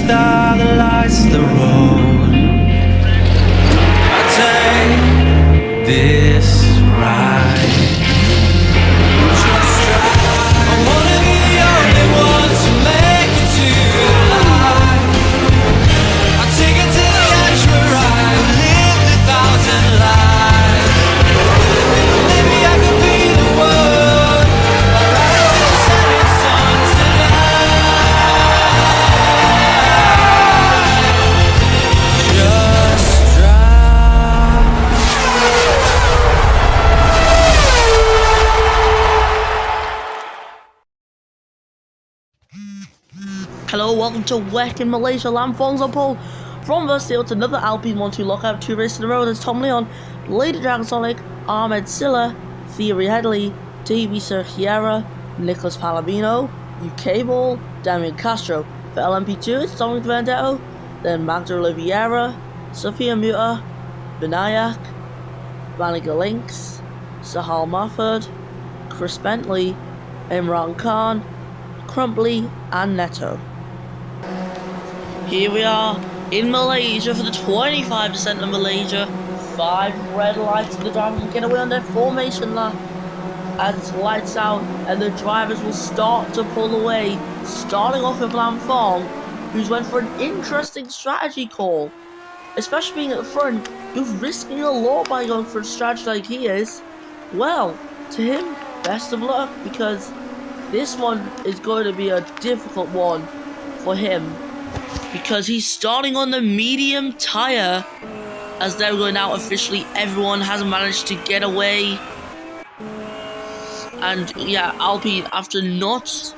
star that lights the road. I take this ride. I wanna be the only one to make it to the light. I take it to the edge where I lived 1,000 lives. Maybe I could be the one. I'll ride to the setting sun tonight. Just drive. Hello, welcome to WEC in Malaysia. Lamfong's on pole from Versteel to another Alpine 1-2 lockout, 2 races in a row. There's Tom Leon, Lady Dragon Sonic, Ahmed Silla, Thierry Headley, Davey Sergiera, Nicholas Palomino, UK Ball, Damian Castro. For LMP2, it's Dominic Vendetto, then Magda Oliveira, Sophia Muta, Vinayak, Vanica Lynx, Sahal Mafford, Chris Bentley, Imran Khan, Crumply, and Neto. Here we are in Malaysia for the 25% of Malaysia. 5 red lights and the drivers will get away on their formation lap as it's lights out, and the drivers will start to pull away, starting off with Lam Fong, who's went for an interesting strategy call. Especially being at the front, who's risking a lot by going for a strategy like he is. Well, to him, best of luck, because this one is going to be a difficult one for him, because he's starting on the medium tyre as they're going out officially. Everyone has managed to get away, and yeah, Alpine, after not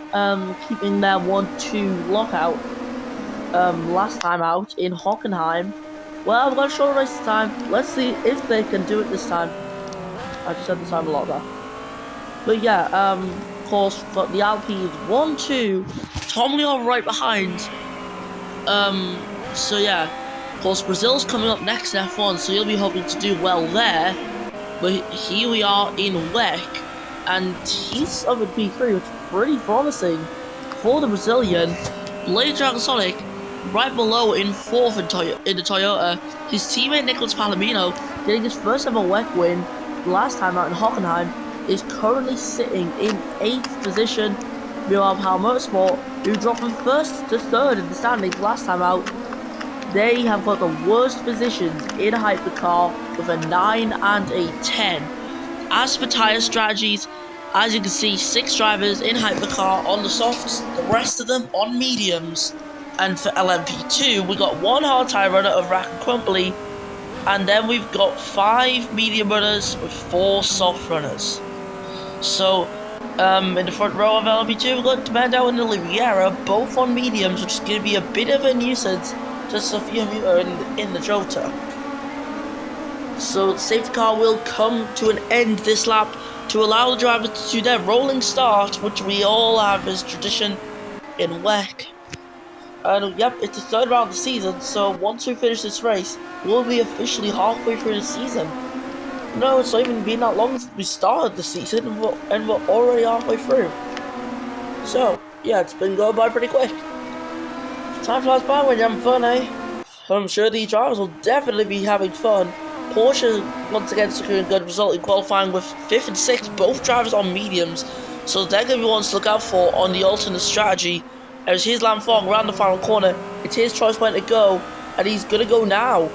keeping their 1-2 lockout last time out in Hockenheim, well, I've got a short race this time. Let's see if they can do it this time. I just said this time a lot there, but yeah, of course, got the Alpines 1-2, Tom Leon right behind. So yeah, of course, Brazil's coming up next in F1, so you'll be hoping to do well there. But here we are in WEC, and he's up at P3, which is pretty promising for the Brazilian. Lady Dragon Sonic right below in 4th in the Toyota. His teammate Nicholas Palomino, getting his first ever WEC win last time out in Hockenheim, is currently sitting in 8th position. Meanwhile, Power Motorsport, who dropped from 1st to 3rd in the standings last time out, they have got the worst positions in Hypercar with a 9 and a 10. As for tyre strategies, as you can see, 6 drivers in Hypercar on the softs, the rest of them on mediums. And for LMP2, we got 1 hard tyre runner of Rack and Crumply, and then we've got 5 medium runners with 4 soft runners. So, in the front row of LMP2, we've got Demando and Oliveira, both on mediums, which is going to be a bit of a nuisance to Sophia Muta in the Jota. So, the safety car will come to an end this lap to allow the drivers to do their rolling start, which we all have as tradition in WEC. And yep, it's the 3rd round of the season, so once we finish this race, we'll be officially halfway through the season. No, it's not even been that long since we started the season, and we're already halfway through. So, yeah, it's been going by pretty quick. Time flies by when you're having fun, eh? I'm sure the drivers will definitely be having fun. Porsche, once again, securing a good result in qualifying with 5th and 6th, both drivers on mediums. So they're going to be ones to look out for on the alternate strategy. As here's Lam Fong around the final corner, it's his choice when to go, and he's going to go now.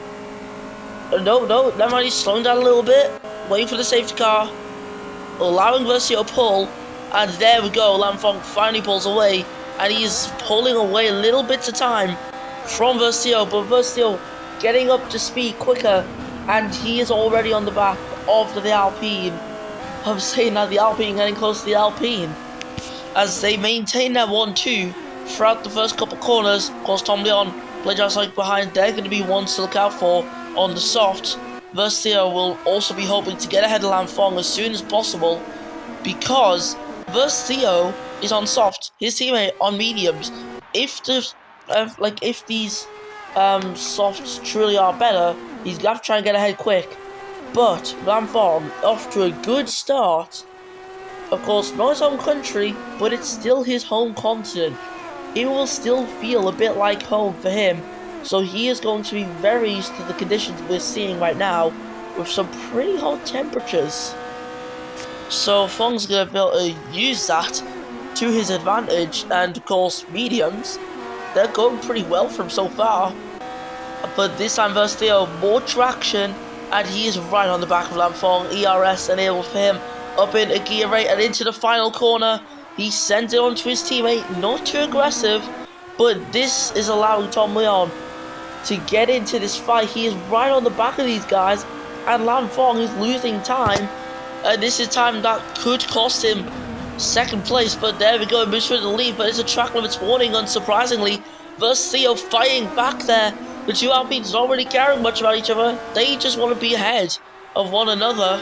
No, never mind, he's slowing down a little bit, waiting for the safety car, allowing Versio to pull, and there we go, Lam Fong finally pulls away, and he's pulling away little bits of time from Versio, but Versio getting up to speed quicker, and he is already on the back of the Alpine. I'm saying that the Alpine getting close to the Alpine, as they maintain their 1-2 throughout the first couple corners. Of course, Tom Leon, Blade Drive Sonic behind, they're going to be ones to look out for on the soft. Versio will also be hoping to get ahead of Lam Fong as soon as possible, because Versio is on soft, his teammate on mediums. If these softs truly are better, he's going to have to try and get ahead quick. But Lam Fong off to a good start. Of course, not his home country, but it's still his home continent. it will still feel a bit like home for him. So he is going to be very used to the conditions we're seeing right now, with some pretty hot temperatures. So Fong's going to be able to use that to his advantage, and of course mediums, they're going pretty well for him so far. But this time versus Theo, more traction, and he is right on the back of Lam Fong. ERS enabled for him up in a gear rate and into the final corner. He sends it on to his teammate, not too aggressive, but this is allowing Tom Leon to get into this fight. He is right on the back of these guys, and Lam Fong is losing time. This is time that could cost him second place, but there we go, moves for the lead, but it's a track limits warning, unsurprisingly. Versus Theo fighting back there. The two Alpines don't really caring much about each other. They just want to be ahead of one another.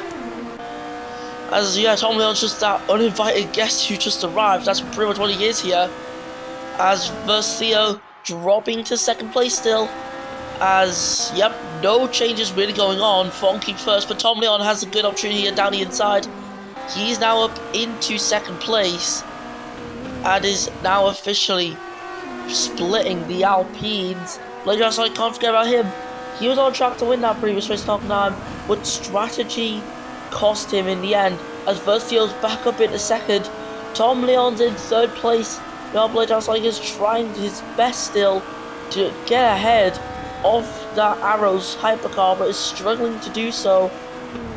As yeah, Tom Leon's just that uninvited guest who just arrived. That's pretty much what he is here. As versus Theo dropping to second place still. As, yep, no changes really going on. Fong keeps first, but Tom Leon has a good opportunity here down the inside. He's now up into second place and is now officially splitting the Alpines. Blade so I can't forget about him. He was on track to win that previous race knock 9, but strategy cost him in the end. As Verstio's back up into second, Tom Leon's in third place. Now Blade is trying his best still to get ahead of that Arrows hypercar, but is struggling to do so.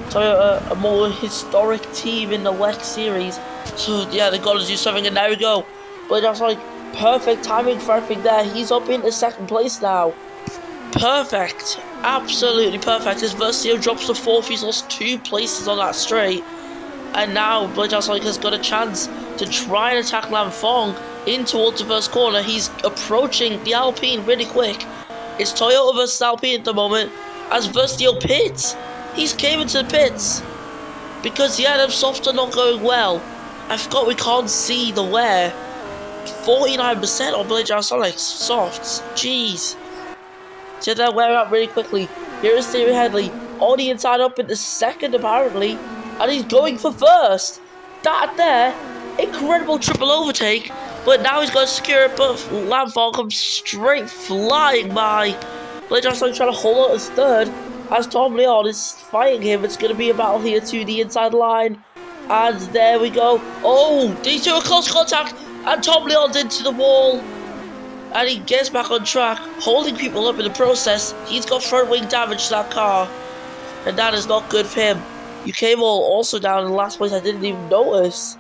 Toyota, a more historic team in the WEC series, so yeah, they got to do something, and there we go. But that's like perfect timing for everything there. He's up into second place now. Perfect, absolutely perfect. As Versio drops to fourth, he's lost 2 places on that straight, and now Blade has got a chance to try and attack Lam Fong in towards the first corner. He's approaching the Alpine really quick. It's Toyota versus Alpine at the moment, as Versio pits. He's came into the pits because yeah, them softs are not going well. I forgot we can't see the wear. 49% on Blade Sonic softs. Jeez. So they're wearing out really quickly. Here is Stevie Headley on the inside up into second apparently, and he's going for first. That there, incredible triple overtake, but now he's going to secure it, but Lam Fong comes straight flying by. Blade Sonic trying to hold on as third. As Tom Leon is fighting him, it's going to be a battle here to the inside line. And there we go. Oh, these two are close contact. And Tom Leon's into the wall. And he gets back on track, holding people up in the process. He's got front wing damage to that car. And that is not good for him. UK Ball also down in last place. I didn't even notice.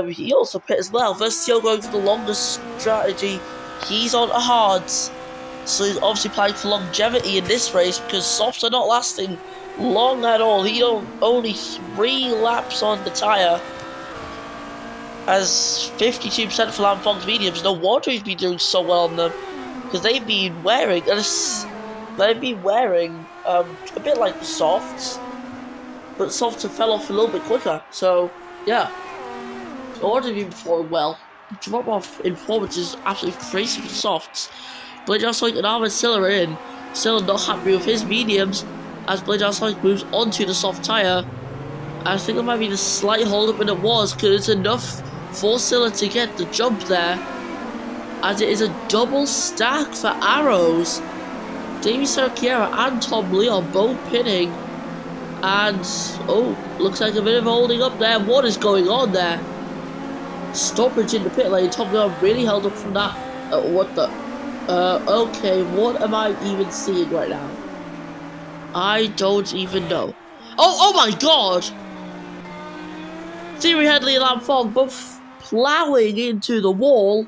He also pit as well. Versio going for the longest strategy. He's on hards. So he's obviously playing for longevity in this race because softs are not lasting long at all. He only 3 laps on the tyre. As 52% for Lam Fong's mediums. No wonder he's been doing so well on them, because they've been wearing a bit like the softs, but the softs have fell off a little bit quicker. So yeah, no wonder he's been performing well. Drop off in performance is absolutely crazy for the softs. Blade Sonic and Armin Silla are in. Silla not happy with his mediums as Blade Sonic moves onto the soft tyre. I think it might be the slight hold up, and it was, because it's enough for Silla to get the jump there, as it is a double stack for Arrows. Davey Sarkiera and Tom Leon both pinning, and oh, looks like a bit of holding up there. What is going on there? Stoppage in the pit lane. Tom Leon really held up from that. What the? Okay, what am I even seeing right now? I don't even know. Oh my god! Theory Headley and Lam Fong both plowing into the wall.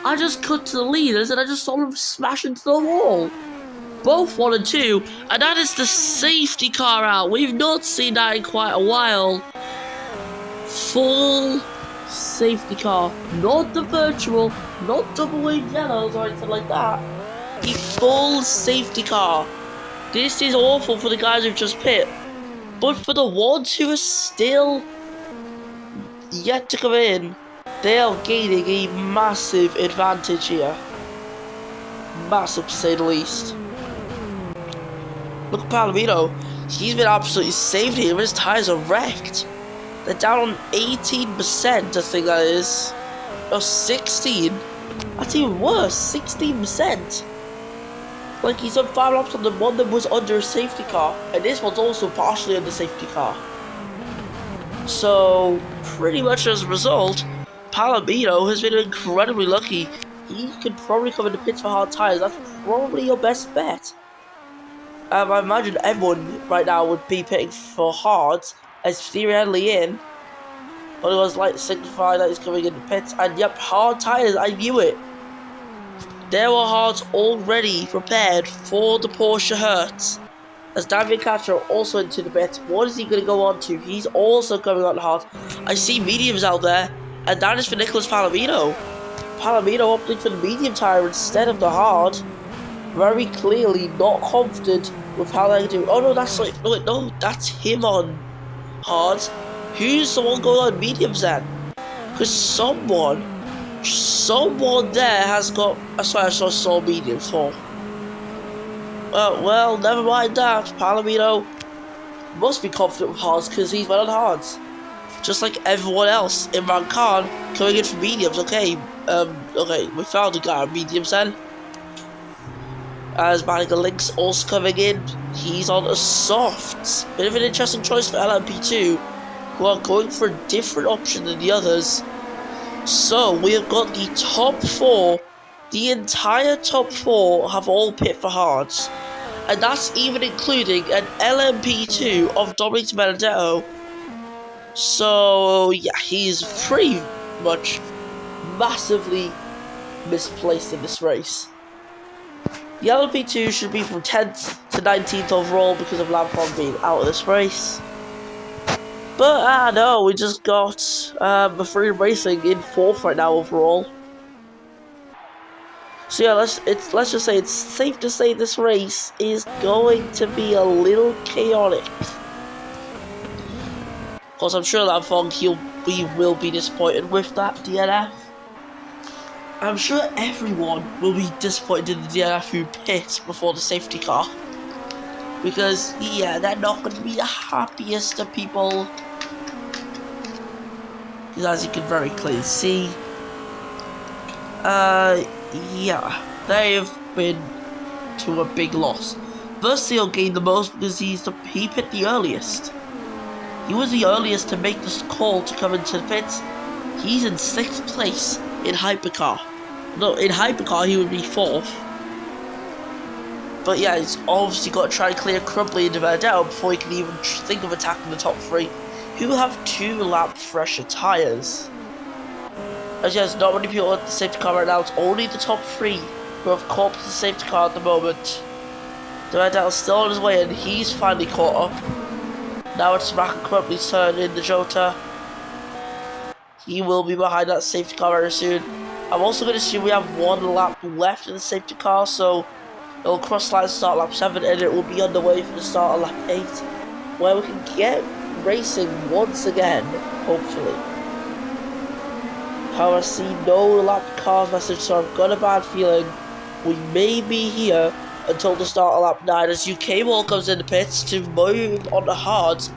I just cut to the leaders and I just saw them smash into the wall. Both 1 and 2, and that is the safety car out. We've not seen that in quite a while. Full safety car, not the virtual, not double wave yellows or anything like that. The full safety car. This is awful for the guys who've just pit, but for the ones who are still yet to come in, they are gaining a massive advantage here. Massive, to say the least. Look at Palomino. He's been absolutely saved here. His tyres are wrecked. They're down on 18%, I think that is. Oh, 16? That's even worse, 16%. Like, he's done 5 laps on the one that was under a safety car, and this one's also partially under safety car. So, pretty much as a result, Palomino has been incredibly lucky. He could probably come into pits for hard tires. That's probably your best bet. I imagine everyone right now would be pitting for hards as theoretically in. But it was like signifying that he's coming into pits. And yep, hard tires, I knew it. There were hards already prepared for the Porsche Hertz. As David Castro also into the pits. What is he going to go on to? He's also coming on hard. I see mediums out there. And that is for Nicholas Palomino. Palomino opting for the medium tire instead of the hard. Very clearly not confident with how they're doing. Oh no, that's like, no, that's him on hards. Who's the one going on mediums then? Because someone there has got. That's why I saw mediums for. Well, never mind that. Palomino must be confident with hards because he's went on hards. Just like everyone else. Imran Khan coming in for mediums. Okay, we found a guy on mediums then. As Manica Link's also coming in, he's on a softs. Bit of an interesting choice for LMP2, who are going for a different option than the others. So, we have got the top 4, the entire top 4 have all pit for hards. And that's even including an LMP2 of Dominic Benedetto. So, yeah, he's pretty much massively misplaced in this race. The LMP2 should be from 10th to 19th overall because of Lampron being out of this race. But, no, we just got Freedom Racing in 4th right now overall. So yeah, let's just say it's safe to say this race is going to be a little chaotic. Of course, I'm sure Lampron, he will be disappointed with that DNF. I'm sure everyone will be disappointed in the DNF who pit before the safety car. Because, yeah, they're not going to be the happiest of people. Because as you can very clearly see, yeah, they've been to a big loss. Versio gained the most because he pit the earliest. He was the earliest to make this call to come into the pits. He's in 6th place in Hypercar. No, in Hypercar he would be 4th. But yeah, he's obviously got to try and clear Crumbly and Benedetto before he can even think of attacking the top 3, who have 2 lap fresher tyres. As yes, not many people at the safety car right now. It's only the top 3 who have caught up to the safety car at the moment. Benedetto's still on his way and he's finally caught up. Now it's Mac and Crumbly's turn in the Jota. He will be behind that safety car very soon. I'm also going to assume we have 1 lap left in the safety car, so it'll cross line start lap 7 and it will be underway for the start of lap 8, where we can get racing once again, hopefully. However, I see no lap car message, so I've got a bad feeling we may be here until the start of lap 9 as UK Ball comes in the pits to move on the hards.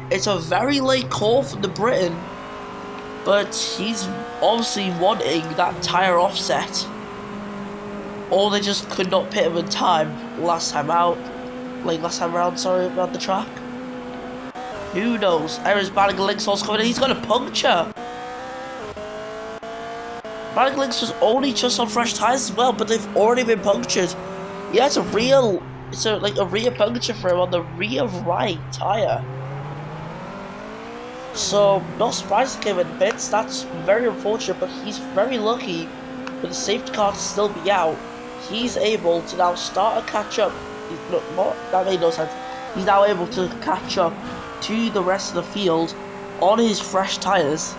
It's a very late call from the Briton, but he's obviously wanting that tyre offset. Or they just could not pit him in time last time around, around the track. Who knows? Aaron's Banning Links also coming in, he's got a puncture! Banning Links was only just on fresh tyres as well, but they've already been punctured. Yeah, it's a rear puncture for him on the rear right tyre. So, not surprised he came in pits. That's very unfortunate, but he's very lucky for the safety car to still be out. He's able to now start a catch-up. That made no sense. He's now able to catch up to the rest of the field on his fresh tyres.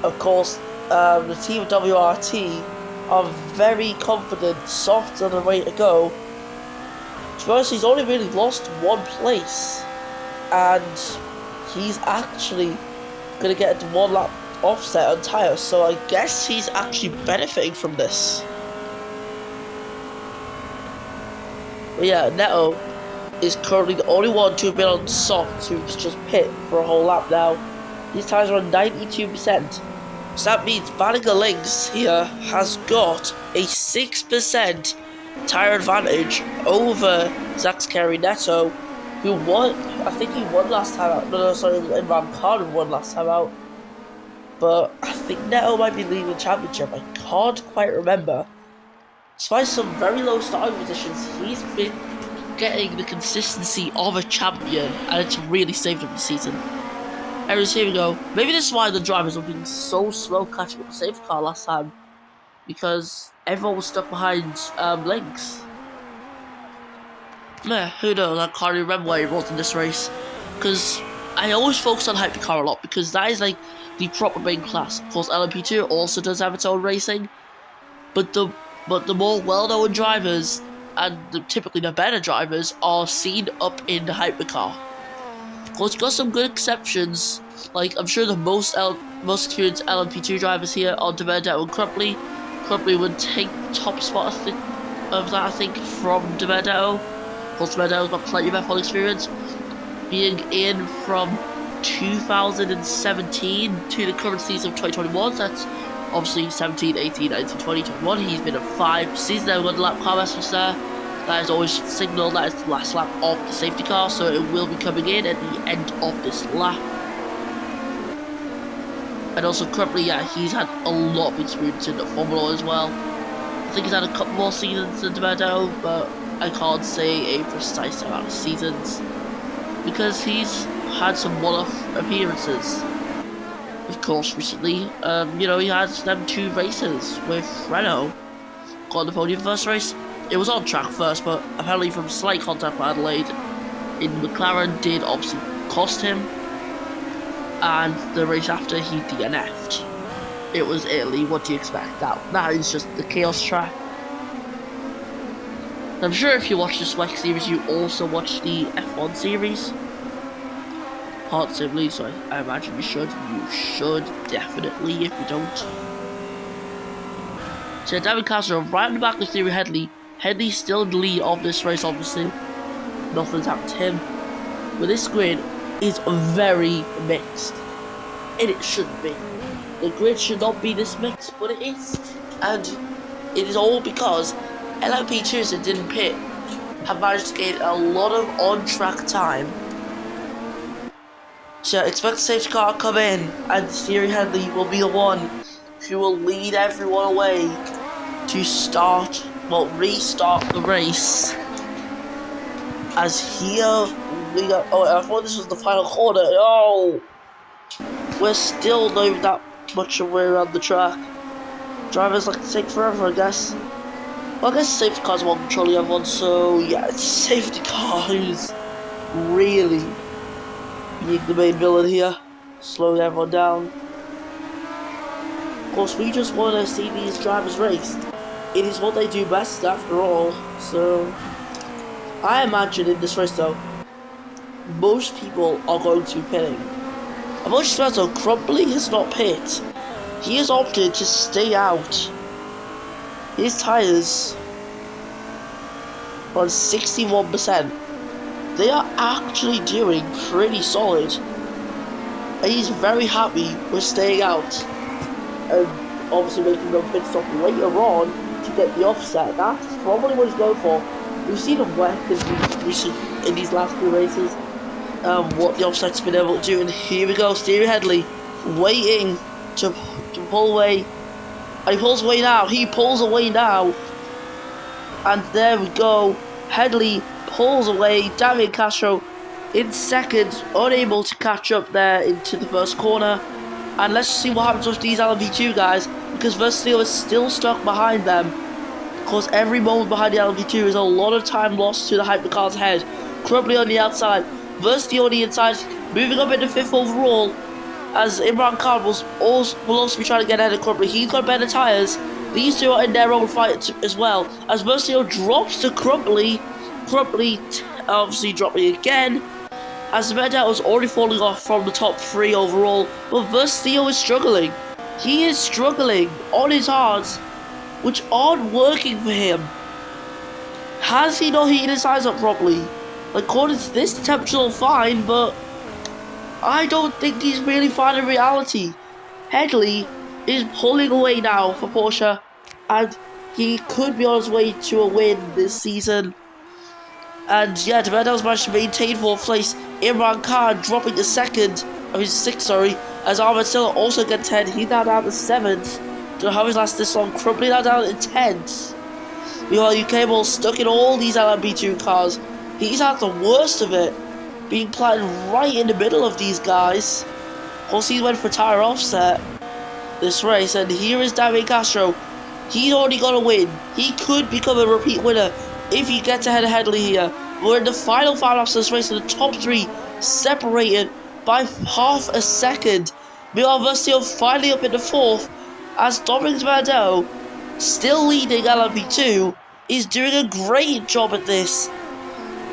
Of course, the team of WRT are very confident, soft on the way to go. To be honest, he's only really lost 1 place, and he's actually going to get a 1 lap offset on tyres, so I guess he's actually benefiting from this. But yeah, Neto is currently the only one to have been on soft to just pit for a whole lap now. These tyres are on 92%. So that means Banniger Links here has got a 6% tyre advantage over Zax Kerry Neto, who won. I think he won last time out. No, sorry, Imran Khan won last time out. But I think Neto might be leading the championship. I can't quite remember. Despite some very low starting positions, he's been getting the consistency of a champion, and it's really saved him this season. Anyways, here we go. Maybe this is why the drivers were being so slow catching up the safety car last time, because everyone was stuck behind Links. Meh, who knows? I can't remember where he was in this race, because I always focus on Hypercar a lot, because that is like the proper main class. Of course, LMP2 also does have its own racing, but the more well-known drivers and typically the better drivers are seen up in the Hypercar. Of course, you've got some good exceptions, like I'm sure the most experienced LMP2 drivers here are Demerdet and Crumpley. Crumpley would take top spot of that, I think, from Demerdet. Of course, Demerdet's got plenty of F1 experience, being in from 2017 to the current season of 2021, so that's obviously 17, 18, 19, 20, 21. He's been in 5 seasons there. We've got the lap car message there. That is always signalled that is the last lap of the safety car, so it will be coming in at the end of this lap. And also Crumpley, yeah, he's had a lot of experience in the Formula 1 as well. I think he's had a couple more seasons than Demerdet, but I can't say a precise amount of seasons, because he's had some one-off appearances. Of course, recently, he had them 2 races with Renault. Got on the podium first race. It was on track first, but apparently from slight contact with Adelaide in McLaren did obviously cost him. And the race after, he DNF'd. It was Italy, what do you expect? That is just the chaos track. I'm sure if you watch this WEC series, you also watch the F1 series. Part simply, so I imagine you should. You should definitely if you don't. So David Castro right on the back of Thierry Headley. Headley's still in the lead of this race, obviously. Nothing's happened to him. But this grid is very mixed. And it shouldn't be. The grid should not be this mixed, but it is. And it is all because LMP2s that didn't pit have managed to gain a lot of on-track time. So expect the safety car to come in, and Thierry Headley will be the one who will lead everyone away to restart the race. As here we go. Oh, I thought this was the final corner. Oh, we're still not even that much of a way around the track. Drivers like to take forever, I guess. Well, I guess the safety car's more controlling everyone, so yeah, it's safety car who's really being the main villain here, slowing everyone down. Of course, we just want to see these drivers raced. It is what they do best after all, so I imagine in this race though, most people are going to be pitting. And most of though, Crumpley has not pit. He has opted to stay out. His tyres are on 61%. They are actually doing pretty solid. And he's very happy with staying out. And obviously making no pit stop later on to get the offset. That's probably what he's going for. We've seen him work in these last 2 races. What the offset's been able to do. And here we go, Thierry Headley waiting to pull away. And he pulls away now. He pulls away now. And there we go. Headley pulls away. David Castro in second, unable to catch up there into the first corner. And let's see what happens with these LMP2 guys, because Verstappen is still stuck behind them. Of course, every moment behind the LMP2 is a lot of time lost to the hypercar's head. Crumpley on the outside, Verstappen on the inside, moving up into 5th overall, as Imran Khan will also be trying to get ahead of Crumpley. He's got better tyres. These two are in their own fight as well, as Verstappen drops to Crumpley. Crumpley obviously dropping again, as Demerdet was already falling off from the top 3 overall, but Verstappen is struggling. He is struggling on his hards, which aren't working for him. Has he not heated his tyres up properly? Like, according to this, the temperature's all fine, but I don't think he's really fine in reality. Headley is pulling away now for Porsche, and he could be on his way to a win this season. And yeah, Demerdel's managed to maintain 4th place. Imran Khan dropping to 6th, sorry, as Ahmed Silla also gets 10. He's now down to 7th. Don't know how he's lasted this long, crumbling now down to 10th. Meanwhile, UK Ball stuck in all these LMP2 cars. He's had the worst of it, being planted right in the middle of these guys. Of course, he went for tyre offset this race, and here is David Castro. He's already got a win. He could become a repeat winner if he gets ahead of Headley here. We're in the final 5 laps of this race, and the top 3 separated by half a second. Meanwhile, Versio finally up into 4th, as Dominic Mardell, still leading LMP2, is doing a great job at this.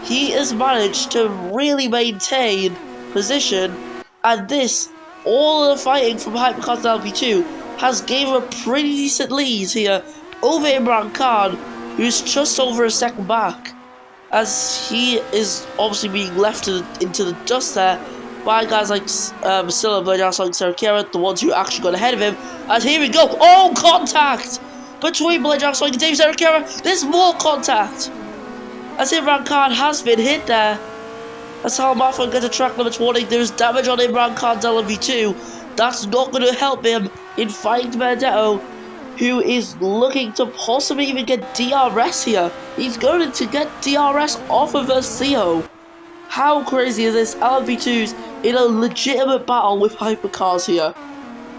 He has managed to really maintain position, and this, all of the fighting from Hypercars to LMP2, has gave him a pretty decent lead here over Imran Khan, who's just over a second back, as he is obviously being left into the dust there by guys like Silla, Blajar, Sarah Kara, the ones who actually got ahead of him. And here we go, oh, contact between Blajar and Dave Sarah Kara. There's more contact, as Imran Khan has been hit there. As Hal Marfan gets a track limits warning, there's damage on Imran Khan's LMV2. That's not going to help him in fighting Benedetto, who is looking to possibly even get DRS here. He's going to get DRS off of Versio. How crazy is this? LMV2's in a legitimate battle with hypercars here.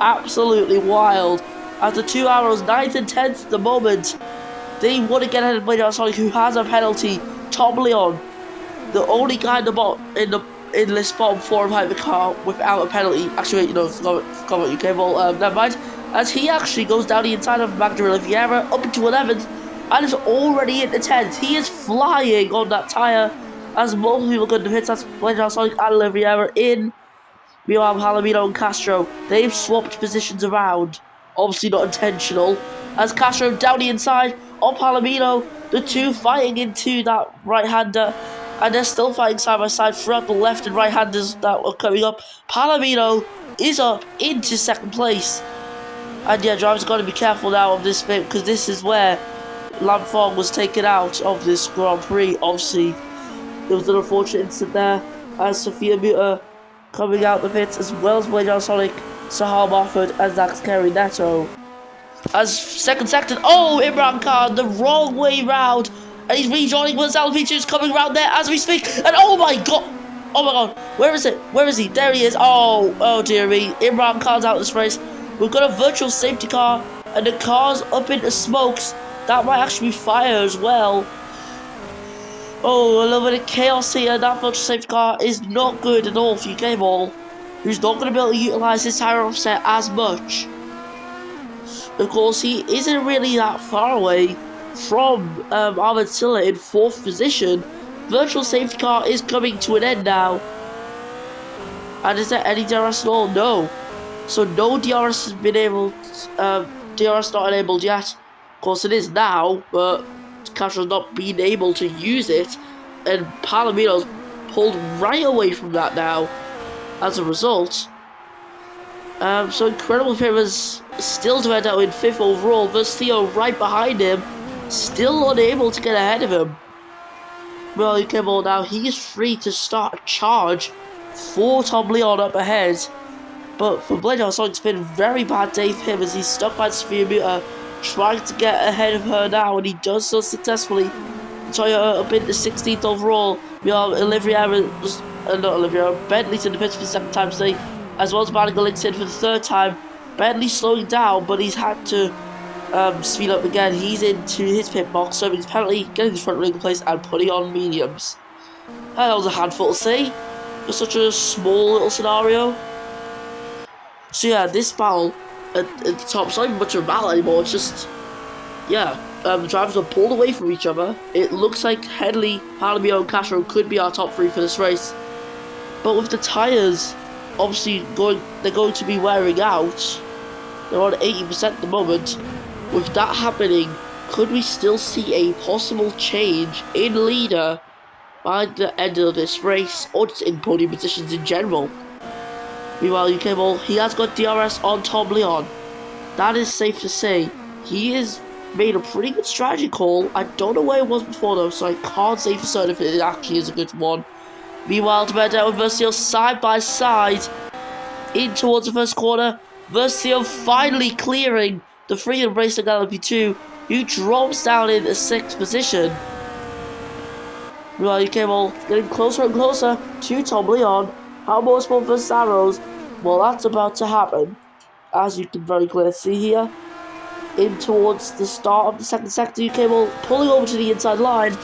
Absolutely wild. After 2 hours, 9th and 10th at the moment, they want to get ahead of Blajar Sonic, who has a penalty. Tom Leon, the only guy in this bottom 4 of hypercar without a penalty. Actually, forgot what you came all. Never mind. As he actually goes down the inside of Magda Oliveira up into 11th, and is already into 10th. He is flying on that tyre, as multiple people go to hit. That's Blajar Sonic and Oliveira in. Meanwhile, Palomino and Castro, they've swapped positions around. Obviously not intentional. As Castro down the inside on Palomino, the two fighting into that right-hander, and they're still fighting side by side throughout the left and right-handers that are coming up. Palomino is up into 2nd place. And yeah, drivers have got to be careful now of this bit, because this is where Lam Fong was taken out of this Grand Prix. Obviously, there was an unfortunate incident there, as Sophia Mutter coming out the pits, as well as Blajar Sonic, Sahar Moffat, and Zax Kerry Neto. As second sector, oh, Imran Khan, the wrong way round, and he's rejoining with LP2's coming around there as we speak, and oh my god, where is it? Where is he? There he is. Oh dear me, Imran Khan's out of this race. We've got a virtual safety car, and the car's up into smokes. That might actually be fire as well. Oh, a little bit of chaos here. That virtual safety car is not good at all for UK Ball, who's not going to be able to utilise his tyre offset as much. Of course, he isn't really that far away from Ahmed Silla in 4th position. Virtual safety car is coming to an end now. And is there any DRS at all? No. So no DRS has been able, DRS not enabled yet. Of course it is now, but Castro's not been able to use it, and Palomino's pulled right away from that now as a result. So Incredible Favors still to end out in 5th overall, versus Theo right behind him, still unable to get ahead of him. Well, you came on now, he is free to start a charge for Tom Leon up ahead. But for Blajar Sonic, it's been a very bad day for him, as he's stuck by Sophia Mutter, trying to get ahead of her now, and he does so successfully. Toyota up into 16th overall. We have Bentley's in the pits for the 2nd time today, as well as Madigan links in for the 3rd time. Bentley slowing down, but he's had to speed up again. He's into his pit box, serving his penalty, getting his front ring in place, and putting on mediums. That was a handful to say for such a small little scenario. So yeah, this battle at the top, it's not even much of a battle anymore, it's just, yeah, the drivers are pulled away from each other. It looks like Headley, Palomino and Castro could be our top 3 for this race. But with the tyres obviously they're going to be wearing out, they're on 80% at the moment. With that happening, could we still see a possible change in leader by the end of this race, or just in podium positions in general? Meanwhile, UK Ball, he has got DRS on Tom Leon. That is safe to say. He has made a pretty good strategy call. I don't know where it was before though, so I can't say for certain if it actually is a good one. Meanwhile, Demerda and Versio side by side in towards the first corner. Versio finally clearing the free embrace of LMP2, who drops down in the 6th position. Meanwhile, UK getting closer and closer to Tom Leon. How Motorsport versus Arrows? Well, that's about to happen, as you can very clearly see here. In towards the start of the second sector, UK pulling over to the inside line.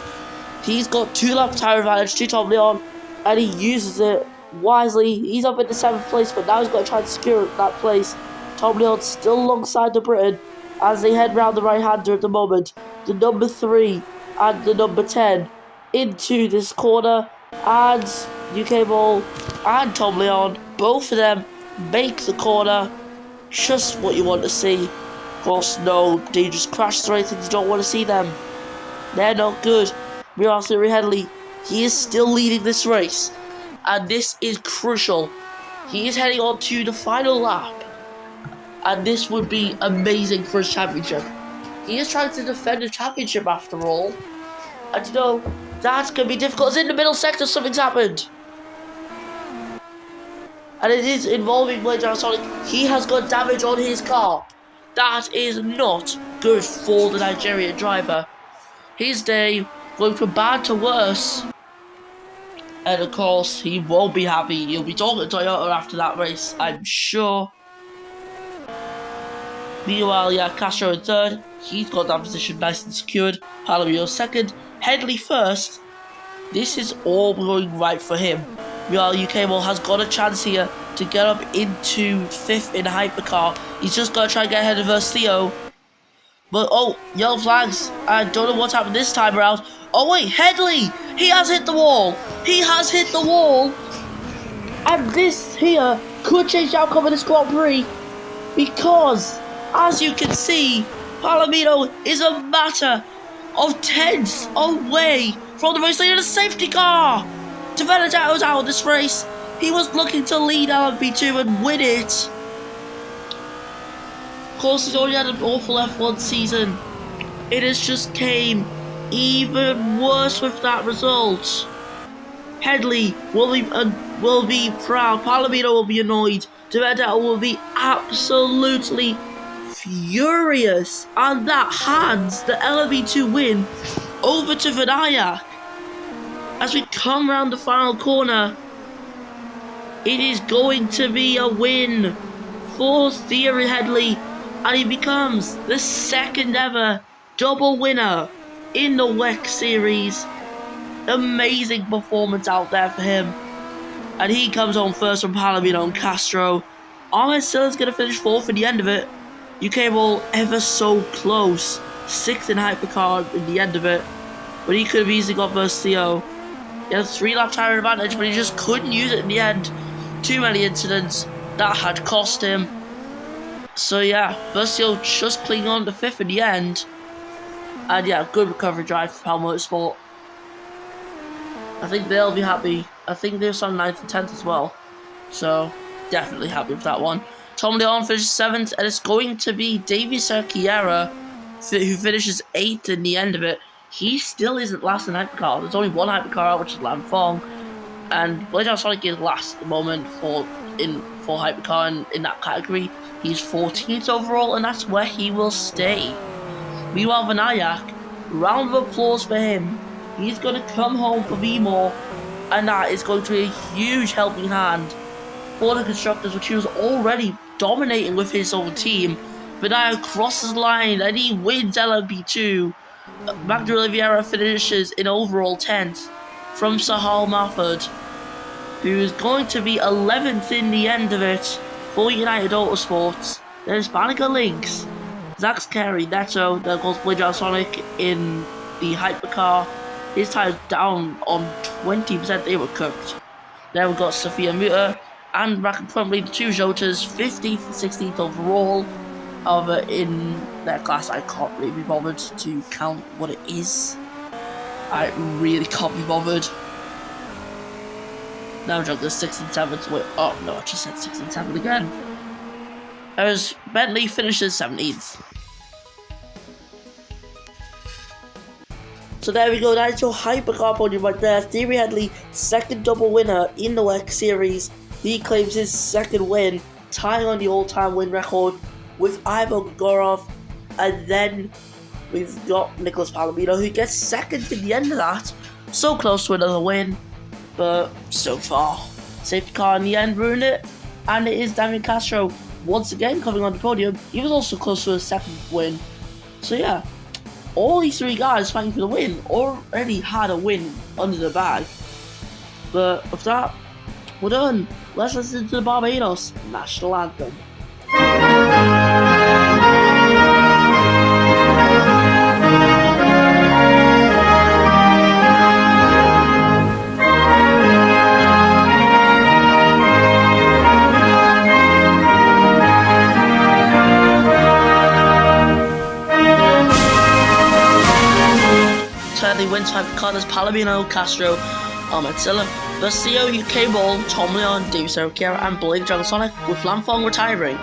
He's got 2 lap tire advantage to Tom Leon, and he uses it wisely. He's up in the 7th place, but now he's got to try to secure that place. Tom Leon still alongside the Briton as they head round the right-hander at the moment. The number 3 and the number 10 into this corner, and UK Ball and Tom Leon, both of them make the corner. Just what you want to see. Of course, no dangerous crashes or anything, you don't want to see them. They're not good. Meanwhile, Siri Headley, he is still leading this race, and this is crucial. He is heading on to the final lap, and this would be amazing for his championship. He is trying to defend the championship after all, and you know, that's going to be difficult. It's in the middle sector, something's happened. And it is involving Malaysia Sonic. He has got damage on his car. That is not good for the Nigerian driver. His day going from bad to worse. And of course, he won't be happy. He'll be talking to Toyota after that race, I'm sure. Meanwhile, yeah, Castro in 3rd. He's got that position nice and secured. Palomino 2nd. Headley 1st. This is all going right for him. Meanwhile, UK Ball has got a chance here to get up into 5th in a hypercar. He's just got to try and get ahead of Versio. But, oh, yellow flags. I don't know what's happened this time around. Oh, wait, Headley! He has hit the wall! He has hit the wall! And this here could change the outcome of this Grand Prix. Because, as you can see, Palomino is a matter of tenths away from the race leader in a safety car. Demerda was out of this race. He was looking to lead LMP2 and win it. Of course, he's already had an awful F1 season. It has just came even worse with that result. Headley will be proud. Palomino will be annoyed. Demerda will be absolutely furious. And that hands the LMP2 win over to Vinayak. As we come round the final corner, it is going to be a win for Thierry Headley, and he becomes the 2nd ever double winner in the WEC series. Amazing performance out there for him, and he comes on first from Palomino and Castro. Ahmed Still is going to finish 4th in the end of it. UK Ball ever so close, 6th in hypercar in the end of it, but he could have easily got Versio. He had a 3-lap tire advantage, but he just couldn't use it in the end. Too many incidents that had cost him. So yeah, Versio just clinging on to 5th in the end. And yeah, good recovery drive for Pal Motorsport. I think they'll be happy. I think they're on 9th and 10th as well. So definitely happy with that one. Tom Leon finishes 7th, and it's going to be Davy Serkiera who finishes 8th in the end of it. He still isn't last in hypercar. There's only one hypercar out, which is Lam Fong, and Blade Sonic is last at the moment for hypercar, and in that category he's 14th overall, and that's where he will stay. Meanwhile, Vinayak, round of applause for him. He's going to come home for V-More, and that is going to be a huge helping hand for the constructors, which he was already dominating with his own team. Vinayak crosses the line and he wins LMP2. Magda Oliveira finishes in overall 10th from Sahal Mahfoud, who is going to be 11th in the end of it for United Autosports. Then Hispanica Links, Zax Carey, Neto, then of course Blade Sonic in the hypercar. His tires down on 20%, they were cooked. Then we've got Sophia Mutter and probably the 2 Jotas, 15th and 16th overall. However, in their class, I can't really be bothered to count what it is. I really can't be bothered. Now jump the 6th and 7th. Wait, oh no, I just said 6th and 7th again. as Bentley finishes 17th. So there we go, that is your hypercar podium right there. Thierry Henley, second double winner in the WEC series. He claims his second win, tying on the all-time win record with Ivo Gregorov. And then we've got Nicholas Palomino, who gets second in the end of that. So close to another win, but so far. Safety car in the end ruined it, and it is Damian Castro once again coming on the podium. He was also close to a second win. So yeah, all these three guys fighting for the win already had a win under the bag. But with that, we're done. Let's listen to the Barbados national anthem. Thirdly, wins five Carlos Palomino, Castro, Ahmed Silla, Vasio, UK Ball, Tom Leon, David Serracchiara, and Blake Dragsonic, with Lamfong retiring.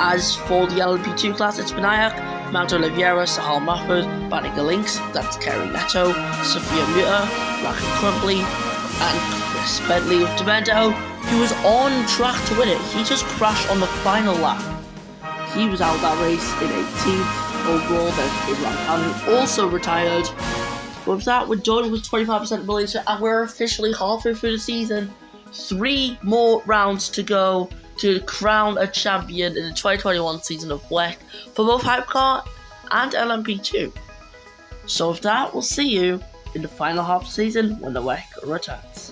As for the LMP2 class, it's Benayak, Magda Oliveira, Sahal Mahfoud, Banika Links, that's Kerry Neto, Sophia Mutter, Rachel Crumpley, and Chris Bentley with Demento, who was on track to win it. He just crashed on the final lap. He was out that race in 18th overall. Then Imran Khan, who also retired. With that, we're done with 25% of Malaysia, and we're officially halfway through the season. 3 more rounds to go to crown a champion in the 2021 season of WEC for both Hypercar and LMP2. So with that, we'll see you in the final half of the season when the WEC returns.